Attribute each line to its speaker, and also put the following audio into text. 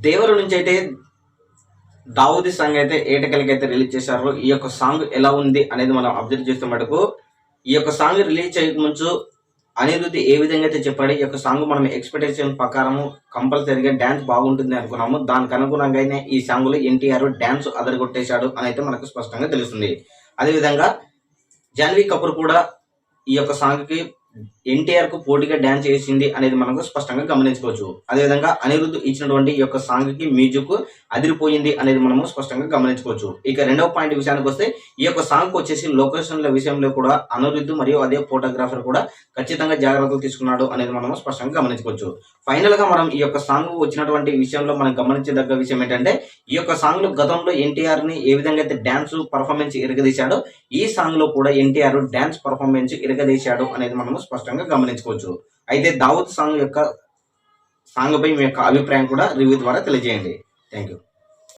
Speaker 1: దేవర నుంచి అయితే దావూదీ సాంగ్ అయితే ఏటకెలకైతే రిలీజ్ చేశారు. ఈ యొక్క సాంగ్ ఎలా ఉంది అనేది మనం అబ్జర్వ్ చేస్తే మటుకు ఈ యొక్క సాంగ్ రిలీజ్ చేయకముందు అనిరుద్ధ్ ఏ విధంగా అయితే చెప్పాడు, ఈ యొక్క సాంగ్ మనం ఎక్స్పెక్టేషన్ ప్రకారము కంపల్సరీగా డ్యాన్స్ బాగుంటుంది అనుకున్నాము. దానికి అనుగుణంగానే ఈ సాంగ్ లో ఎన్టీఆర్ డ్యాన్స్ అదరగొట్టేశాడు అని అయితే మనకు స్పష్టంగా తెలుస్తుంది. అదేవిధంగా జాన్వీ కపూర్ కూడా ఈ యొక్క సాంగ్ కి ఎన్టీఆర్ కు పోటీగా డాన్స్ చేసింది అనేది మనకు స్పష్టంగా గమనించుకోవచ్చు. అదేవిధంగా అనిరుద్ధ్ ఇచ్చినటువంటి ఈ యొక్క సాంగ్ కి మ్యూజిక్ అదిరిపోయింది అనేది మనము స్పష్టంగా గమనించుకోవచ్చు. ఇక రెండవ పాయింట్ విషయానికి వస్తే ఈ యొక్క సాంగ్ వచ్చేసి లొకేషన్ల విషయంలో కూడా అనిరుద్ధ్ మరియు అదే ఫోటోగ్రాఫర్ కూడా ఖచ్చితంగా జాగ్రత్తలు తీసుకున్నాడు అనేది మనము స్పష్టంగా గమనించుకోవచ్చు. ఫైనల్ గా మనం ఈ యొక్క సాంగ్ వచ్చినటువంటి విషయంలో మనం గమనించదగ్గ విషయం ఏంటంటే, ఈ యొక్క సాంగ్ లో గతంలో ఎన్టీఆర్ ని ఏ విధంగా అయితే డాన్స్ పర్ఫార్మెన్స్ ఇరగదీశాడో ఈ సాంగ్ లో కూడా ఎన్టీఆర్ డాన్స్ పర్ఫార్మెన్స్ ఇరగదీశాడు అనేది మనము స్పష్టంగా గమనించుకోవచ్చు. అయితే దావూద్ సాంగ్ పై మీ యొక్క అభిప్రాయం కూడా రివ్యూ ద్వారా తెలియజేయండి. Thank you.